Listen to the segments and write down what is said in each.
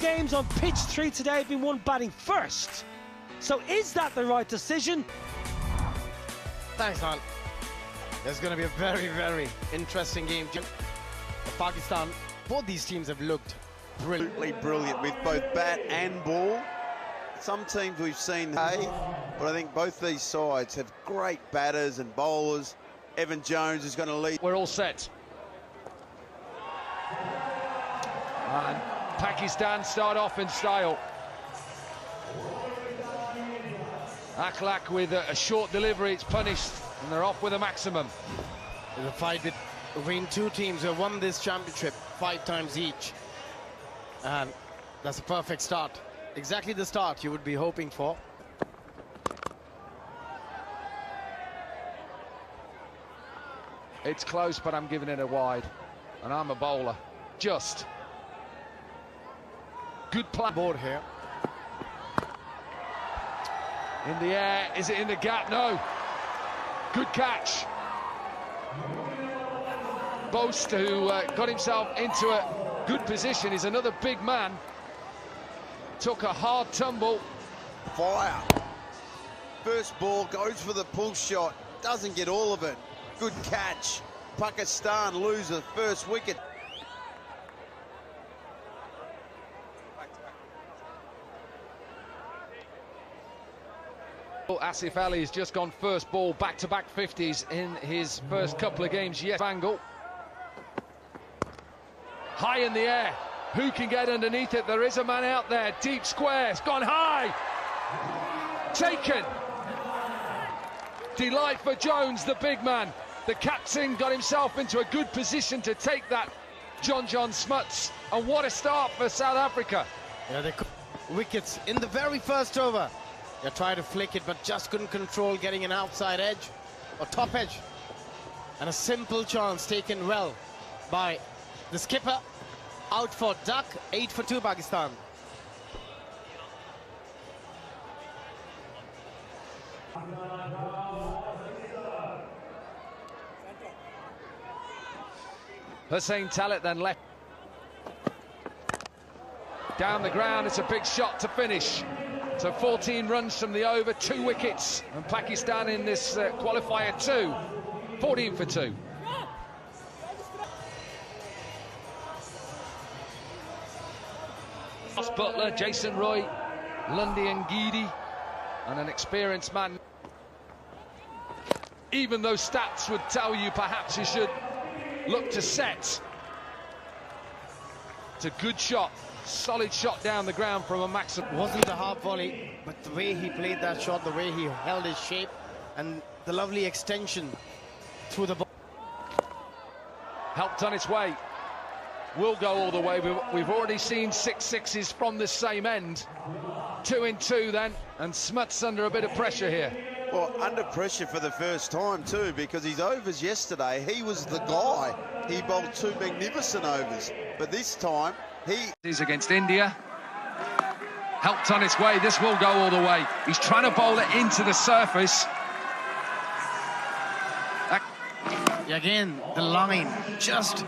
games on pitch 3 today have been won batting first. So is that the right decision? Thanks, man. There's going to be a very, very interesting game. Pakistan, both these teams have looked Absolutely brilliant with both bat and ball. Some teams we've seen, but I think both these sides have great batters and bowlers. Evan Jones is going to lead. We're all set. And Pakistan start off in style. Akhlaq with a short delivery, it's punished, and they're off with a maximum. There's a fight between two teams who have won this championship 5 times each. And that's a perfect start. Exactly the start you would be hoping for. It's close, but I'm giving it a wide. And I'm a bowler. Just. Good play. Board here. In the air, is it in the gap? No. Good catch. Boast, who got himself into a good position, is another big man. Took a hard tumble. Fire. First ball, goes for the pull shot, doesn't get all of it. Good catch. Pakistan lose the first wicket. Asif Ali has just gone first ball, back-to-back 50s in his first couple of games. Yes, Bangle. High in the air. Who can get underneath it? There is a man out there. Deep square. It's gone high. Taken. Delight for Jones, the big man. The captain got himself into a good position to take that. John Smuts. And what a start for South Africa. Yeah, they wickets in the very first over. They tried to flick it, but just couldn't control getting an outside edge or top edge. And a simple chance taken well by the skipper. Out for duck, 8 for 2 Pakistan. Hussain Talit then left. Down the ground, it's a big shot to finish. So 14 runs from the over, 2 wickets. And Pakistan in this qualifier 2, 14 for 2. Ross Butler, Jason Roy, Lundy and Geedy, and an experienced man. Even those stats would tell you perhaps you should look to set. It's a good shot, solid shot down the ground from a maximum. It wasn't a half volley, but the way he played that shot, the way he held his shape, and the lovely extension through the ball. Helped on its way. Will go all the way. We've already seen 6 sixes from the same end. 2 in 2 then, and Smuts under a bit of pressure here. Well, under pressure for the first time too, because his overs yesterday, he was the guy. He bowled 2 magnificent overs, but this time He's against India. Helped on its way. This will go all the way. He's trying to bowl it into the surface. Again, the line just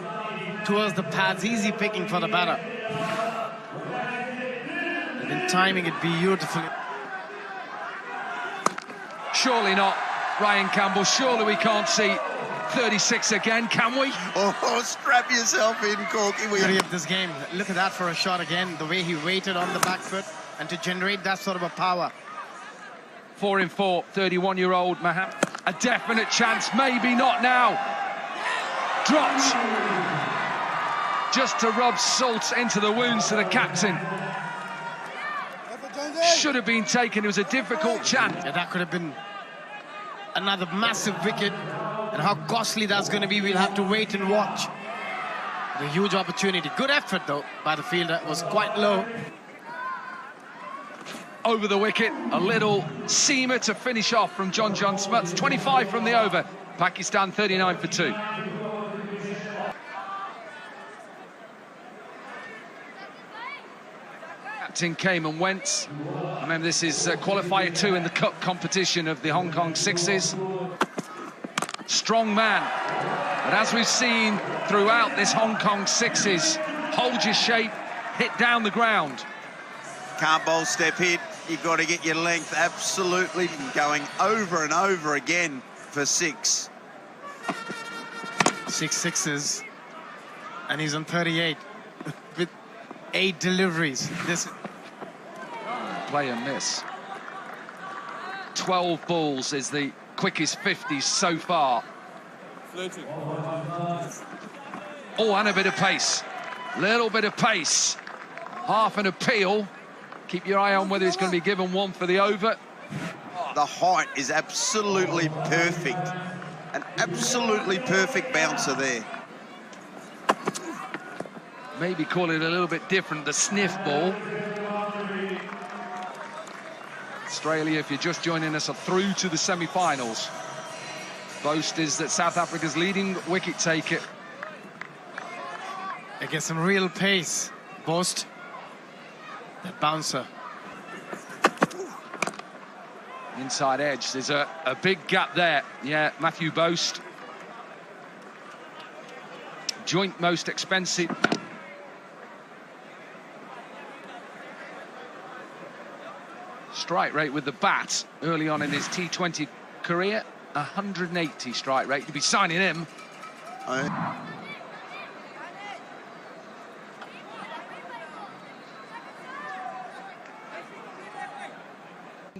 towards the pads, easy picking for the batter. They've been timing it beautifully. Surely not, Ryan Campbell. Surely we can't see 36 again, can we? Oh, strap yourself in, Corky. Beauty of this game. Look at that for a shot again. The way he waited on the back foot and to generate that sort of a power. 4 in 4, 31-year-old Maham. A definite chance, maybe not now. Dropped. Just to rub salt into the wounds to the captain. Should have been taken. It was a difficult chance. Yeah, that could have been another massive wicket. And how costly that's going to be, we'll have to wait and watch. A huge opportunity. Good effort, though, by the fielder. It was quite low. Over the wicket, a little seamer to finish off from John Smuts. 25 from the over. Pakistan 39 for 2. Captain came and went. Remember, this is qualifier 2 in the cup competition of the Hong Kong Sixes. Strong man. But as we've seen throughout this Hong Kong Sixes, hold your shape, hit down the ground. Can't bowl step hit. You've got to get your length absolutely going over and over again for 6. 6 sixes, and he's on 38 with 8 deliveries. This Play and miss. 12 balls is the quickest 50 so far. Oh, and a bit of pace. Little bit of pace. Half an appeal. Keep your eye on whether he's going to be given one for the over. The height is absolutely perfect. An absolutely perfect bouncer there. Maybe call it a little bit different, the sniff ball. Australia, if you're just joining us, are through to the semi-finals. Boast is that South Africa's leading wicket taker. They get some real pace. Boast. That bouncer. Inside edge, there's a big gap there. Yeah, Matthew Boast. Joint most expensive. Strike rate with the bat early on in his T20 career, 180 strike rate. You'd be signing him.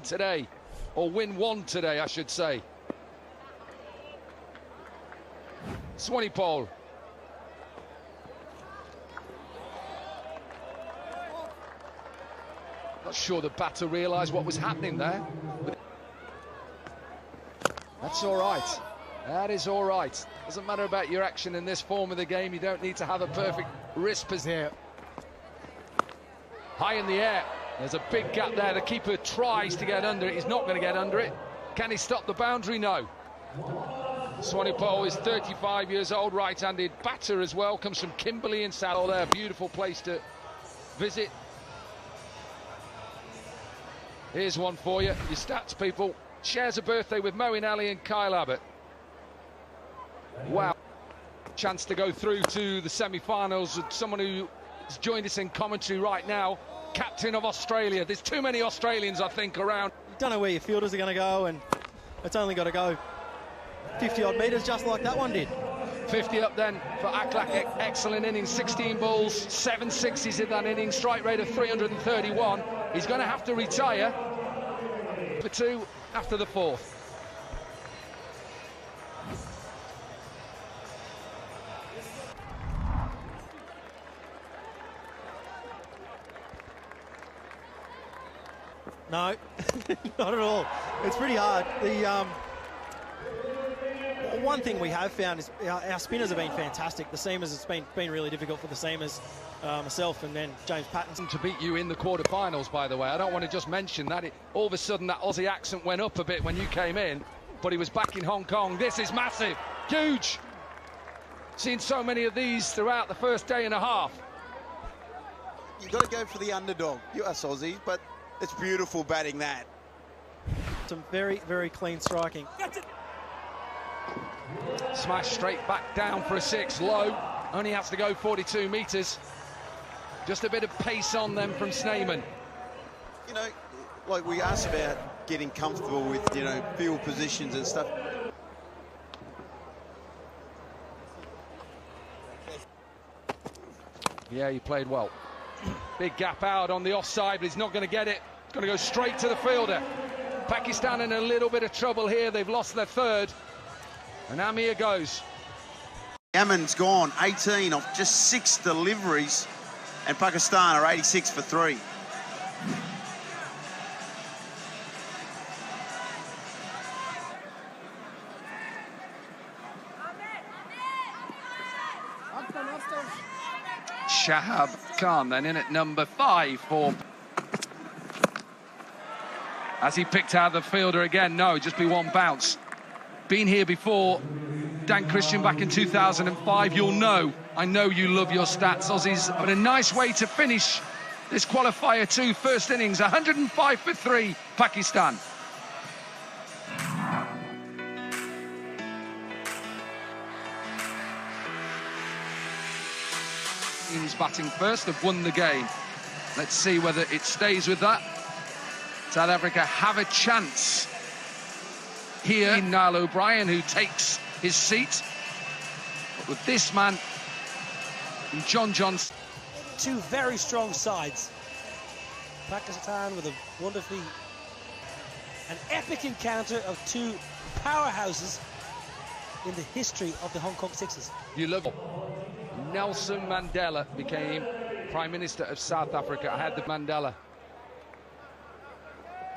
Today, or win one today, I should say. Swanipole. Not sure the batter realised what was happening there. That's all right. That is all right. Doesn't matter about your action in this form of the game. You don't need to have a perfect wrist position. High in the air. There's a big gap there. The keeper tries to get under it. He's not going to get under it. Can he stop the boundary? No. Swanipole is 35 years old, right-handed batter as well. Comes from Kimberley in Saddle there. Beautiful place to visit. Here's one for you. Your stats, people. Shares a birthday with Moeen Ali and Kyle Abbott. Wow. Chance to go through to the semi-finals with someone who has joined us in commentary right now. Captain of Australia. There's too many Australians, I think, around. You don't know where your fielders are going to go, and it's only got to go 50-odd metres, just like that one did. 50 up then for Aklak. Excellent innings, 16 balls, 7 sixes in that inning, strike rate of 331. He's going to have to retire for 2 after the 4th. No, not at all. It's pretty hard. The one thing we have found is our spinners have been fantastic. The seamers, it's been really difficult for the seamers, myself and then James Pattinson. To beat you in the quarterfinals, by the way. I don't want to just mention that. All of a sudden, that Aussie accent went up a bit when you came in, but he was back in Hong Kong. This is massive, huge. Seen so many of these throughout the first day and a half. You've got to go for the underdog. You us Aussies, but it's beautiful batting that. Some very, very clean striking. Smash straight back down for a 6, low. Only has to go 42 metres. Just a bit of pace on them from Sneyman. You know, like we asked about getting comfortable with, you know, field positions and stuff. Yeah, he played well. Big gap out on the offside, but he's not going to get it. It's going to go straight to the fielder. Pakistan in a little bit of trouble here. They've lost their 3rd. And Amir goes. Yemen's gone 18 off just 6 deliveries, and Pakistan are 86 for 3. Shahab Khan then in at number 5 for... As he picked out the fielder again, no, just be one bounce. Been here before, Dan Christian back in 2005. You'll know, I know you love your stats, Aussies, but a nice way to finish this qualifier 2 first innings. 105 for 3, Pakistan. He's batting first, have won the game. Let's see whether it stays with that. South Africa have a chance here in Niall O'Brien, who takes his seat. But with this man, John Johnson. Two very strong sides. Pakistan with a wonderfully, an epic encounter of two powerhouses in the history of the Hong Kong Sixers. You love it. Nelson Mandela became Prime Minister of South Africa. I had the Mandela.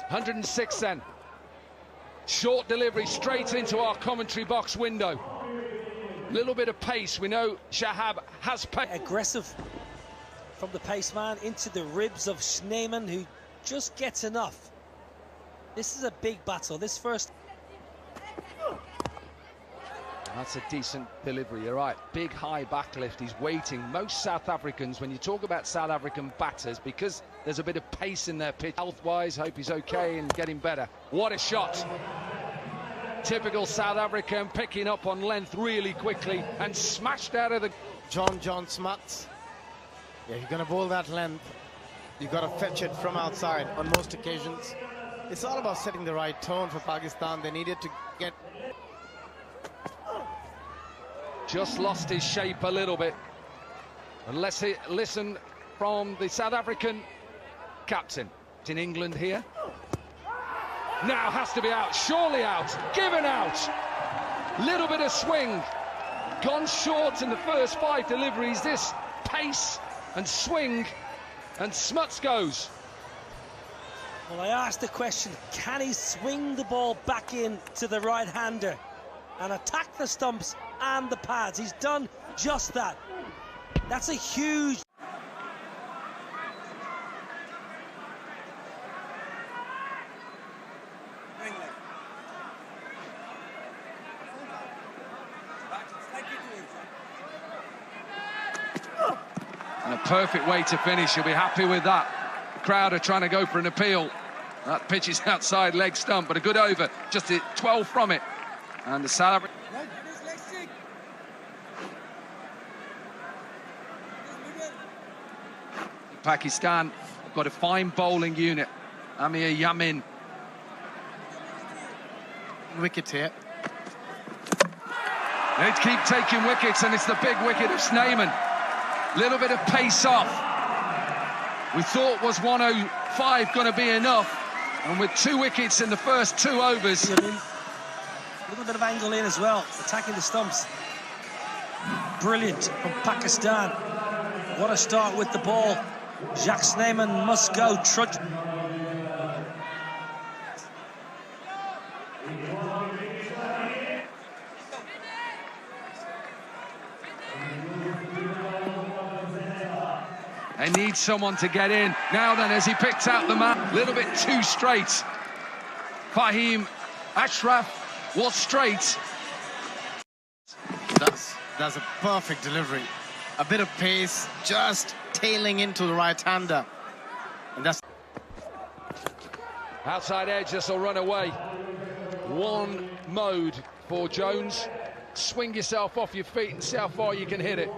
106 then. Short delivery straight into our commentary box window. Little bit of pace. We know Shahab has pace. Aggressive from the pace man into the ribs of Schneemann, who just gets enough. This is a big battle. This first. That's a decent delivery, you're right. Big high backlift, he's waiting. Most South Africans, when you talk about South African batters, because there's a bit of pace in their pitch, health-wise, hope he's okay and getting better. What a shot. Typical South African, picking up on length really quickly and smashed out of the... John Smuts. Yeah, you're going to bowl that length. You've got to fetch it from outside on most occasions. It's all about setting the right tone for Pakistan. They needed to get... Just lost his shape a little bit. And let's listen from the South African captain. It's in England here. Now has to be out, surely out, given out. Little bit of swing. Gone short in the first 5 deliveries. This pace and swing, and Smuts goes. Well, I asked the question, can he swing the ball back in to the right-hander and attack the stumps and the pads? He's done just that. That's a huge... And a perfect way to finish. You'll be happy with that. The crowd are trying to go for an appeal. That pitch is outside leg stump, but a good over. Just 12 from it. And the South African... Pakistan have got a fine bowling unit. Amir Yamin. Wicket here. They keep taking wickets, and it's the big wicket of Schneemann. Little bit of pace off. We thought was 105 going to be enough, and with 2 wickets in the first 2 overs. A little bit of angle in as well, attacking the stumps. Brilliant from Pakistan. What a start with the ball. Jacques Schneemann must go trudge. They need someone to get in. Now then, as he picked out the man, a little bit too straight. Fahim Ashraf was straight. That's a perfect delivery. A bit of pace, just tailing into the right-hander. And that's... Outside edge, this will run away. One mode for Jones. Swing yourself off your feet and see how far you can hit it.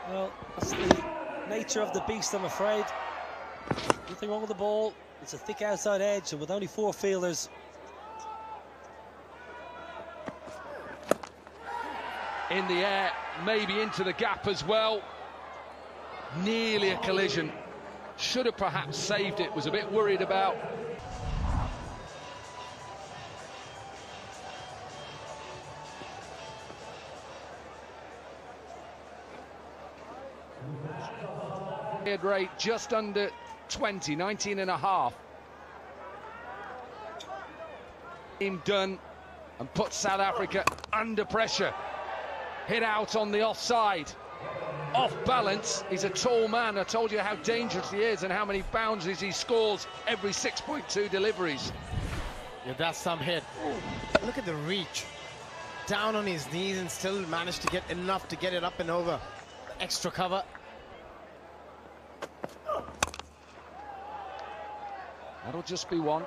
Well, that's the nature of the beast, I'm afraid. Nothing wrong with the ball. It's a thick outside edge, and with only 4 fielders. In the air, maybe into the gap as well. Nearly a collision. Should have perhaps saved it, was a bit worried about. Rate just under 20, 19 and a half. Team done and put South Africa under pressure. Hit out on the offside. Off balance. He's a tall man. I told you how dangerous he is and how many boundaries he scores every 6.2 deliveries. Yeah, that's some hit. Look at the reach. Down on his knees and still managed to get enough to get it up and over. Extra cover. That'll just be one.